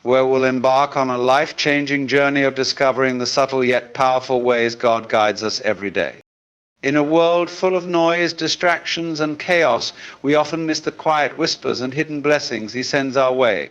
where we'll embark on a life-changing journey of discovering the subtle yet powerful ways God guides us every day. In a world full of noise, distractions, and chaos, we often miss the quiet whispers and hidden blessings He sends our way.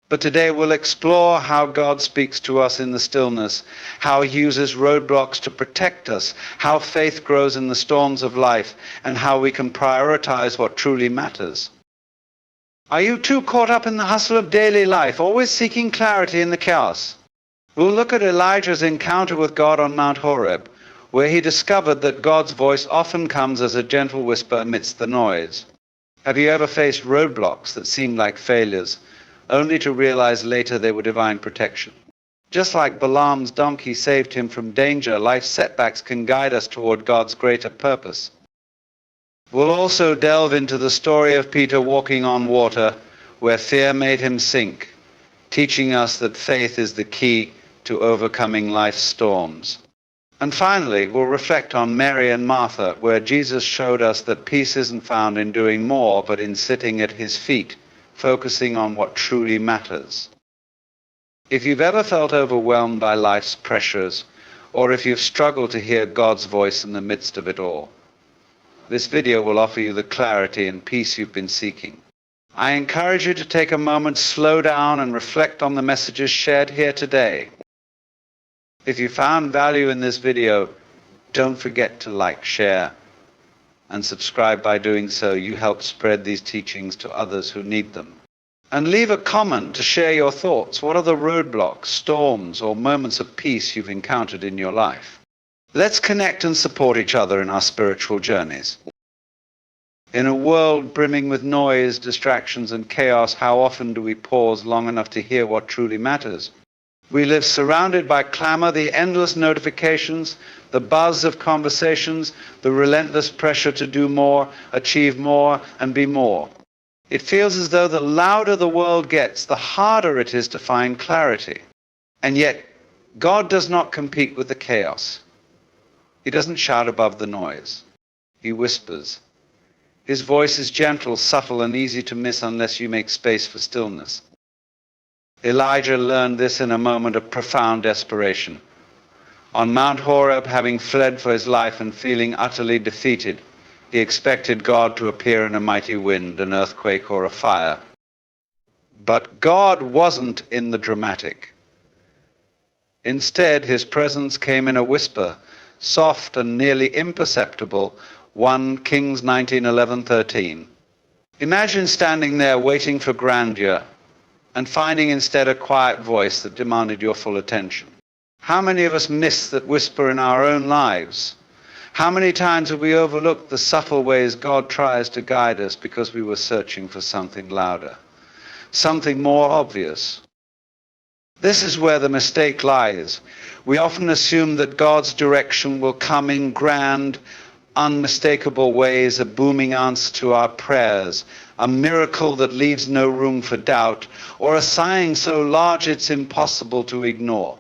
But today we'll explore how God speaks to us in the stillness, how He uses roadblocks to protect us, how faith grows in the storms of life, and how we can prioritize what truly matters. Are you too caught up in the hustle of daily life, always seeking clarity in the chaos? We'll look at Elijah's encounter with God on Mount Horeb, where he discovered that God's voice often comes as a gentle whisper amidst the noise. Have you ever faced roadblocks that seemed like failures, only to realize later they were divine protection? Just like Balaam's donkey saved him from danger, life's setbacks can guide us toward God's greater purpose. We'll also delve into the story of Peter walking on water, where fear made him sink, teaching us that faith is the key to overcoming life's storms. And finally, we'll reflect on Mary and Martha, where Jesus showed us that peace isn't found in doing more, but in sitting at His feet, focusing on what truly matters. If you've ever felt overwhelmed by life's pressures, or if you've struggled to hear God's voice in the midst of it all, this video will offer you the clarity and peace you've been seeking. I encourage you to take a moment, slow down, and reflect on the messages shared here today. If you found value in this video, don't forget to like, share, and subscribe. By doing so, you help spread these teachings to others who need them. And leave a comment to share your thoughts. What are the roadblocks, storms, or moments of peace you've encountered in your life? Let's connect and support each other in our spiritual journeys. In a world brimming with noise, distractions, and chaos, how often do we pause long enough to hear what truly matters? We live surrounded by clamor, the endless notifications, the buzz of conversations, the relentless pressure to do more, achieve more, and be more. It feels as though the louder the world gets, the harder it is to find clarity. And yet, God does not compete with the chaos. He doesn't shout above the noise. He whispers. His voice is gentle, subtle, and easy to miss unless you make space for stillness. Elijah learned this in a moment of profound desperation. On Mount Horeb, having fled for his life and feeling utterly defeated, he expected God to appear in a mighty wind, an earthquake, or a fire. But God wasn't in the dramatic. Instead, His presence came in a whisper, soft and nearly imperceptible, 1 Kings 19:11-13. Imagine standing there waiting for grandeur and finding instead a quiet voice that demanded your full attention. How many of us miss that whisper in our own lives? How many times have we overlooked the subtle ways God tries to guide us because we were searching for something louder, something more obvious? This is where the mistake lies. We often assume that God's direction will come in grand, unmistakable ways, a booming answer to our prayers, a miracle that leaves no room for doubt, or a sign so large it's impossible to ignore.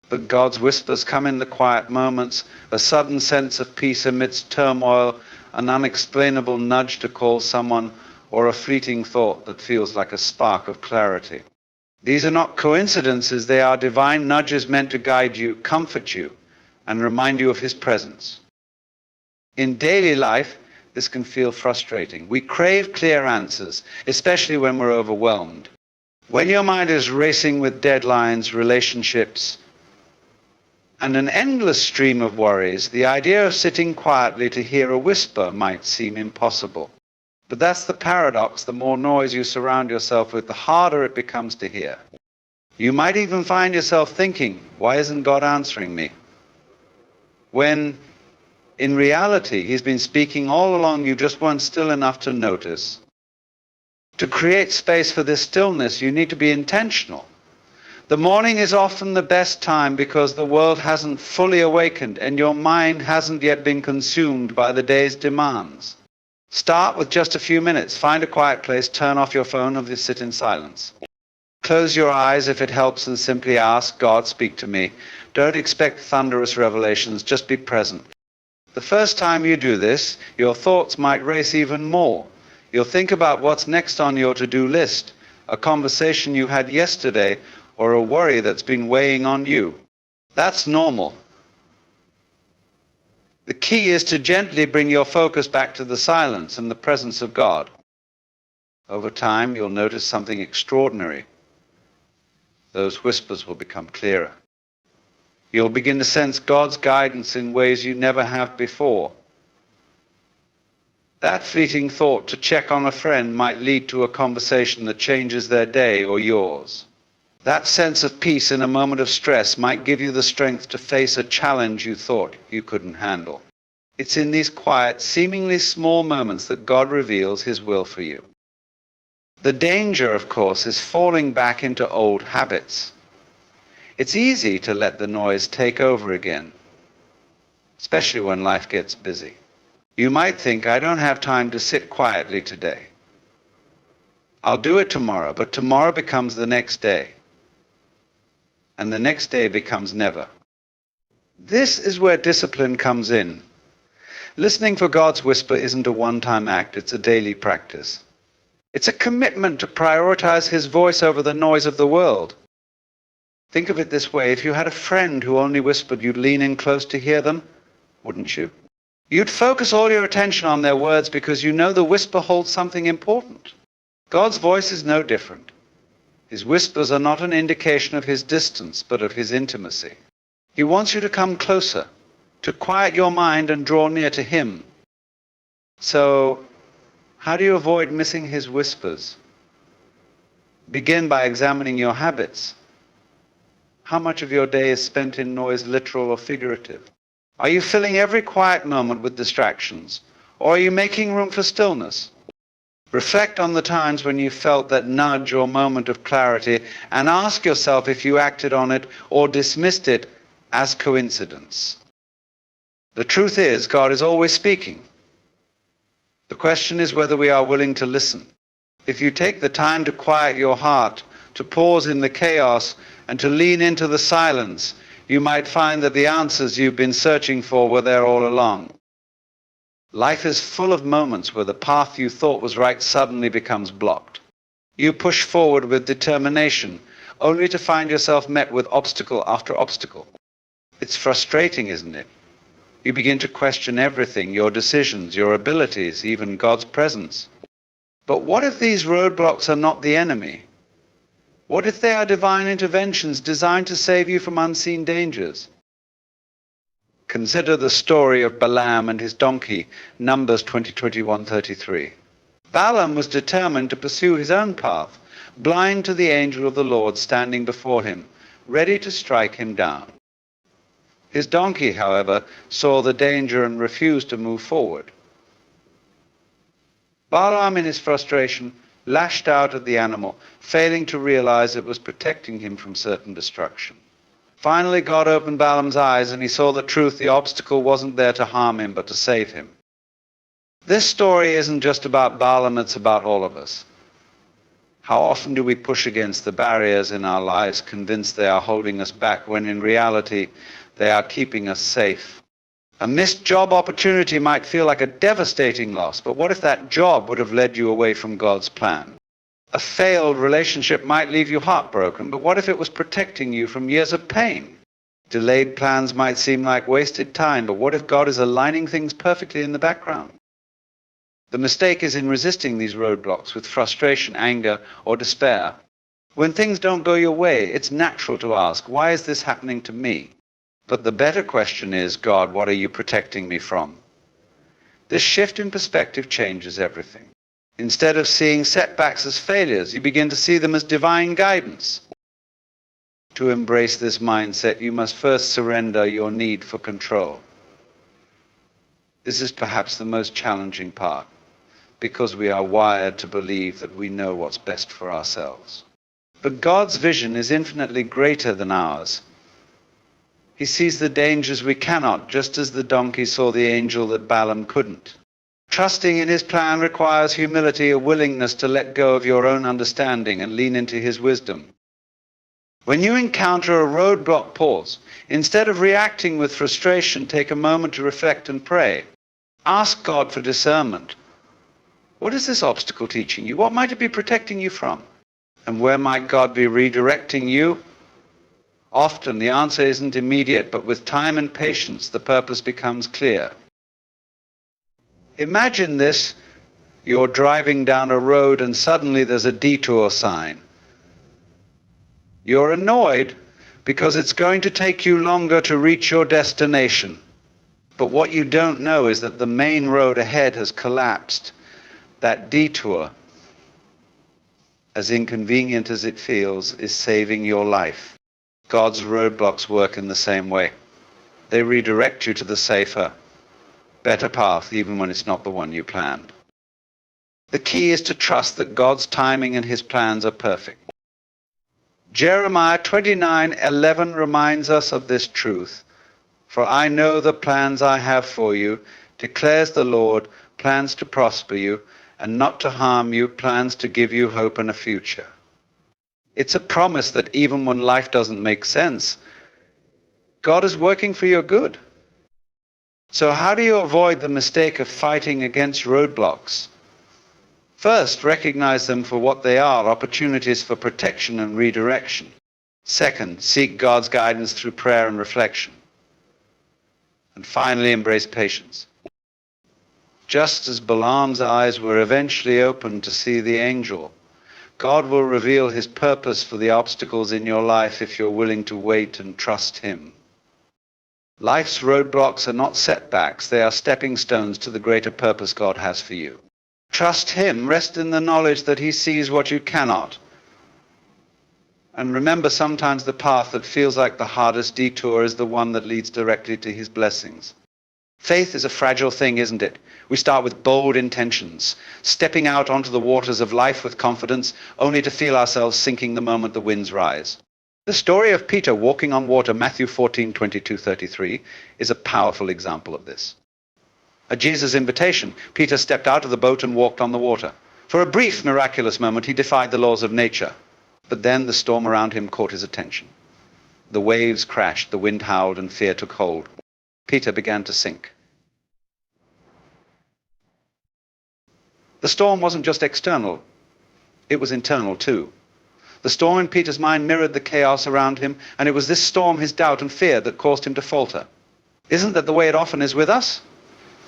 But God's whispers come in the quiet moments, a sudden sense of peace amidst turmoil, an unexplainable nudge to call someone, or a fleeting thought that feels like a spark of clarity. These are not coincidences, they are divine nudges meant to guide you, comfort you, and remind you of His presence. In daily life, this can feel frustrating. We crave clear answers, especially when we're overwhelmed. When your mind is racing with deadlines, relationships, and an endless stream of worries, the idea of sitting quietly to hear a whisper might seem impossible. But that's the paradox. The more noise you surround yourself with, the harder it becomes to hear. You might even find yourself thinking, why isn't God answering me? When in reality, He's been speaking all along, you just weren't still enough to notice. To create space for this stillness, you need to be intentional. The morning is often the best time because the world hasn't fully awakened and your mind hasn't yet been consumed by the day's demands. Start with just a few minutes. Find a quiet place, turn off your phone, or just sit in silence. Close your eyes if it helps and simply ask, God, speak to me. Don't expect thunderous revelations, just be present. The first time you do this, your thoughts might race even more. You'll think about what's next on your to-do list, a conversation you had yesterday, or a worry that's been weighing on you. That's normal. The key is to gently bring your focus back to the silence and the presence of God. Over time, you'll notice something extraordinary. Those whispers will become clearer. You'll begin to sense God's guidance in ways you never have before. That fleeting thought to check on a friend might lead to a conversation that changes their day or yours. That sense of peace in a moment of stress might give you the strength to face a challenge you thought you couldn't handle. It's in these quiet, seemingly small moments that God reveals His will for you. The danger, of course, is falling back into old habits. It's easy to let the noise take over again, especially when life gets busy. You might think, I don't have time to sit quietly today. I'll do it tomorrow, but tomorrow becomes the next day. And the next day becomes never. This is where discipline comes in. Listening for God's whisper isn't a one-time act, it's a daily practice. It's a commitment to prioritize His voice over the noise of the world. Think of it this way, if you had a friend who only whispered, you'd lean in close to hear them, wouldn't you? You'd focus all your attention on their words because you know the whisper holds something important. God's voice is no different. His whispers are not an indication of His distance, but of His intimacy. He wants you to come closer, to quiet your mind and draw near to Him. So, how do you avoid missing His whispers? Begin by examining your habits. How much of your day is spent in noise, literal or figurative? Are you filling every quiet moment with distractions, or are you making room for stillness? Reflect on the times when you felt that nudge or moment of clarity and ask yourself if you acted on it or dismissed it as coincidence. The truth is, God is always speaking. The question is whether we are willing to listen. If you take the time to quiet your heart, to pause in the chaos, and to lean into the silence, you might find that the answers you've been searching for were there all along. Life is full of moments where the path you thought was right suddenly becomes blocked. You push forward with determination, only to find yourself met with obstacle after obstacle. It's frustrating, isn't it? You begin to question everything, your decisions, your abilities, even God's presence. But what if these roadblocks are not the enemy? What if they are divine interventions designed to save you from unseen dangers? Consider the story of Balaam and his donkey, Numbers 20:21-33. Balaam was determined to pursue his own path, blind to the angel of the Lord standing before him, ready to strike him down. His donkey, however, saw the danger and refused to move forward. Balaam, in his frustration, lashed out at the animal, failing to realize it was protecting him from certain destruction. Finally, God opened Balaam's eyes, and he saw the truth. The obstacle wasn't there to harm him, but to save him. This story isn't just about Balaam, it's about all of us. How often do we push against the barriers in our lives, convinced they are holding us back, when in reality they are keeping us safe? A missed job opportunity might feel like a devastating loss, but what if that job would have led you away from God's plan? A failed relationship might leave you heartbroken, but what if it was protecting you from years of pain? Delayed plans might seem like wasted time, but what if God is aligning things perfectly in the background? The mistake is in resisting these roadblocks with frustration, anger, or despair. When things don't go your way, it's natural to ask, why is this happening to me? But the better question is, God, what are you protecting me from? This shift in perspective changes everything. Instead of seeing setbacks as failures, you begin to see them as divine guidance. To embrace this mindset, you must first surrender your need for control. This is perhaps the most challenging part, because we are wired to believe that we know what's best for ourselves. But God's vision is infinitely greater than ours. He sees the dangers we cannot, just as the donkey saw the angel that Balaam couldn't. Trusting in His plan requires humility, a willingness to let go of your own understanding and lean into His wisdom. When you encounter a roadblock, pause. Instead of reacting with frustration, take a moment to reflect and pray. Ask God for discernment. What is this obstacle teaching you? What might it be protecting you from? And where might God be redirecting you Often the answer isn't immediate, but with time and patience, the purpose becomes clear. Imagine this: you're driving down a road and suddenly there's a detour sign. You're annoyed because it's going to take you longer to reach your destination. But what you don't know is that the main road ahead has collapsed. That detour, as inconvenient as it feels, is saving your life. God's roadblocks work in the same way. They redirect you to the safer, better path, even when it's not the one you planned. The key is to trust that God's timing and his plans are perfect. Jeremiah 29:11 reminds us of this truth. For I know the plans I have for you, declares the Lord, plans to prosper you and not to harm you, plans to give you hope and a future. It's a promise that even when life doesn't make sense, God is working for your good. So how do you avoid the mistake of fighting against roadblocks? First, recognize them for what they are, opportunities for protection and redirection. Second, seek God's guidance through prayer and reflection. And finally, embrace patience. Just as Balaam's eyes were eventually opened to see the angel, God will reveal his purpose for the obstacles in your life if you're willing to wait and trust him. Life's roadblocks are not setbacks, they are stepping stones to the greater purpose God has for you. Trust him, rest in the knowledge that he sees what you cannot. And remember, sometimes the path that feels like the hardest detour is the one that leads directly to his blessings. Faith is a fragile thing, isn't it? We start with bold intentions, stepping out onto the waters of life with confidence, only to feel ourselves sinking the moment the winds rise. The story of Peter walking on water, Matthew 14:22-33, is a powerful example of this. At Jesus' invitation, Peter stepped out of the boat and walked on the water. For a brief, miraculous moment, he defied the laws of nature. But then the storm around him caught his attention. The waves crashed, the wind howled, and fear took hold. Peter began to sink. The storm wasn't just external, it was internal too. The storm in Peter's mind mirrored the chaos around him, and it was this storm, his doubt and fear, that caused him to falter. Isn't that the way it often is with us?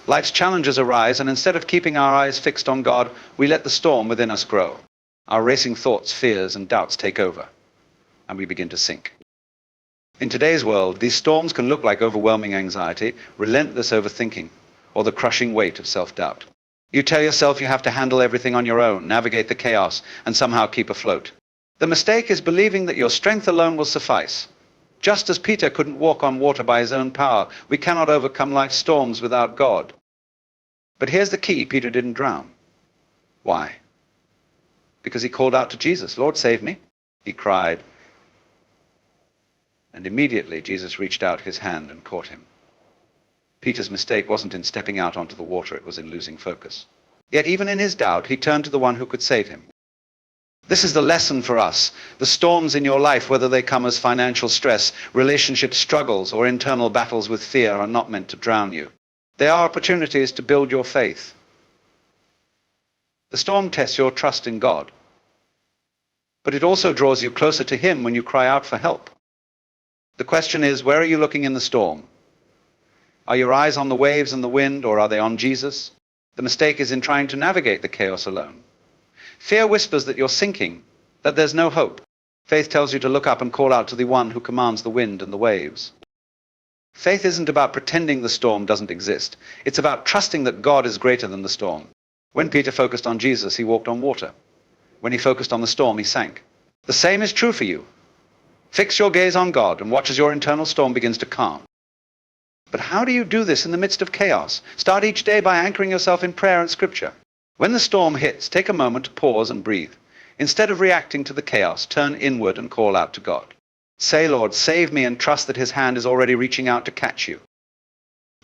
Life's challenges arise, and instead of keeping our eyes fixed on God, we let the storm within us grow. Our racing thoughts, fears, and doubts take over, and we begin to sink. In today's world, these storms can look like overwhelming anxiety, relentless overthinking, or the crushing weight of self-doubt. You tell yourself you have to handle everything on your own, navigate the chaos, and somehow keep afloat. The mistake is believing that your strength alone will suffice. Just as Peter couldn't walk on water by his own power, we cannot overcome life's storms without God. But here's the key: Peter didn't drown. Why? Because he called out to Jesus, "Lord, save me," he cried. And immediately Jesus reached out his hand and caught him. Peter's mistake wasn't in stepping out onto the water, it was in losing focus. Yet even in his doubt, he turned to the one who could save him. This is the lesson for us. The storms in your life, whether they come as financial stress, relationship struggles, or internal battles with fear, are not meant to drown you. They are opportunities to build your faith. The storm tests your trust in God, but it also draws you closer to him when you cry out for help. The question is, where are you looking in the storm? Are your eyes on the waves and the wind, or are they on Jesus? The mistake is in trying to navigate the chaos alone. Fear whispers that you're sinking, that there's no hope. Faith tells you to look up and call out to the one who commands the wind and the waves. Faith isn't about pretending the storm doesn't exist. It's about trusting that God is greater than the storm. When Peter focused on Jesus, he walked on water. When he focused on the storm, he sank. The same is true for you. Fix your gaze on God and watch as your internal storm begins to calm. But how do you do this in the midst of chaos? Start each day by anchoring yourself in prayer and scripture. When the storm hits, take a moment to pause and breathe. Instead of reacting to the chaos, turn inward and call out to God. Say, "Lord, save me," and trust that his hand is already reaching out to catch you.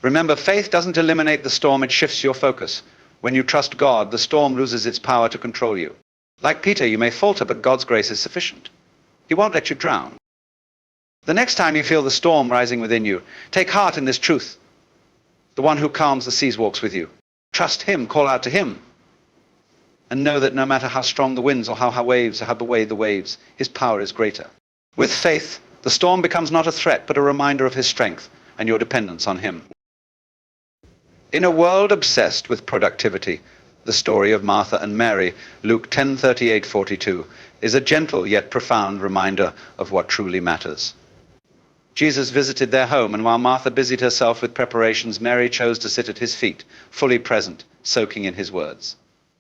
Remember, faith doesn't eliminate the storm, it shifts your focus. When you trust God, the storm loses its power to control you. Like Peter, you may falter, but God's grace is sufficient. He won't let you drown. The next time you feel the storm rising within you, take heart in this truth. The one who calms the seas walks with you. Trust him, call out to him, and know that no matter how strong the winds or how the waves, his power is greater. With faith, the The storm becomes not a threat, but a reminder of his strength and your dependence on him. In a world obsessed with productivity, the story of Martha and Mary, Luke 10:38-42, is a gentle yet profound reminder of what truly matters. Jesus visited their home, and while Martha busied herself with preparations, Mary chose to sit at his feet, fully present, soaking in his words.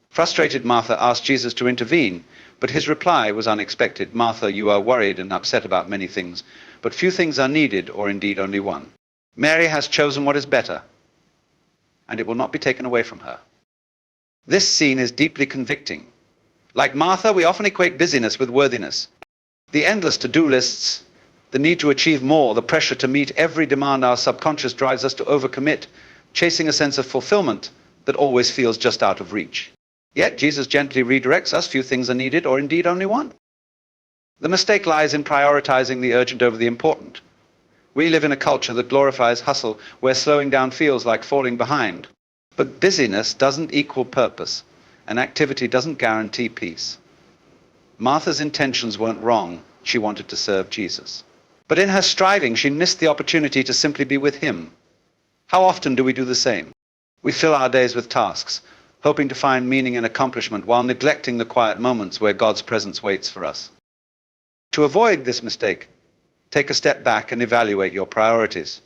Frustrated, Martha asked Jesus to intervene, but his reply was unexpected. Martha, you are worried and upset about many things, but few things are needed, or indeed only one. Mary has chosen what is better, and it will not be taken away from her. This scene is deeply convicting. Like Martha, we often equate busyness with worthiness. The endless to-do lists, the need to achieve more, the pressure to meet every demand our subconscious drives us to overcommit, chasing a sense of fulfillment that always feels just out of reach. Yet Jesus gently redirects us, few things are needed, or indeed only one. The mistake lies in prioritizing the urgent over the important. We live in a culture that glorifies hustle, where slowing down feels like falling behind. But busyness doesn't equal purpose, and activity doesn't guarantee peace. Martha's intentions weren't wrong. She wanted to serve Jesus. But in her striving, she missed the opportunity to simply be with him. How often do we do the same? We fill our days with tasks, hoping to find meaning and accomplishment while neglecting the quiet moments where God's presence waits for us. To avoid this mistake, take a step back and evaluate your priorities.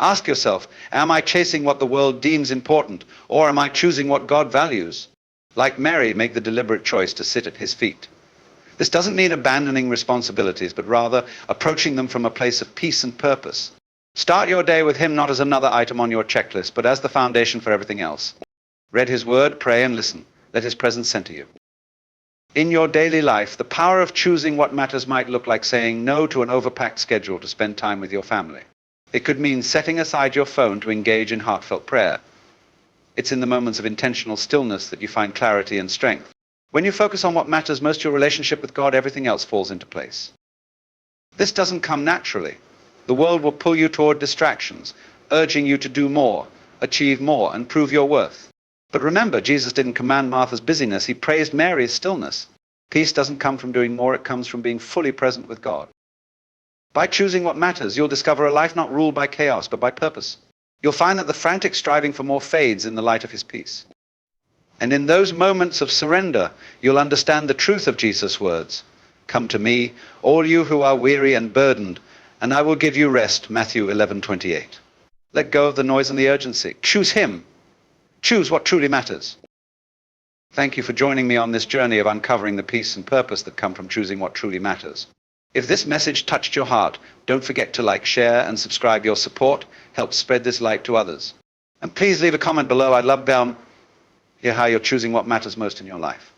Ask yourself, am I chasing what the world deems important, or am I choosing what God values? Like Mary, make the deliberate choice to sit at his feet. This doesn't mean abandoning responsibilities, but rather approaching them from a place of peace and purpose. Start your day with him not as another item on your checklist, but as the foundation for everything else. Read his word, pray, and listen. Let his presence center you. In your daily life, the power of choosing what matters might look like saying no to an overpacked schedule to spend time with your family. It could mean setting aside your phone to engage in heartfelt prayer. It's in the moments of intentional stillness that you find clarity and strength. When you focus on what matters most, your relationship with God, everything else falls into place. This doesn't come naturally. The world will pull you toward distractions, urging you to do more, achieve more, and prove your worth. But remember, Jesus didn't command Martha's busyness. He praised Mary's stillness. Peace doesn't come from doing more. It comes from being fully present with God. By choosing what matters, you'll discover a life not ruled by chaos, but by purpose. You'll find that the frantic striving for more fades in the light of his peace. And in those moments of surrender, you'll understand the truth of Jesus' words. Come to me, all you who are weary and burdened, and I will give you rest, Matthew 11:28. Let go of the noise and the urgency. Choose him. Choose what truly matters. Thank you for joining me on this journey of uncovering the peace and purpose that come from choosing what truly matters. If this message touched your heart, don't forget to like, share, and subscribe. Your support helps spread this light to others. And please leave a comment below. I'd love to hear how you're choosing what matters most in your life.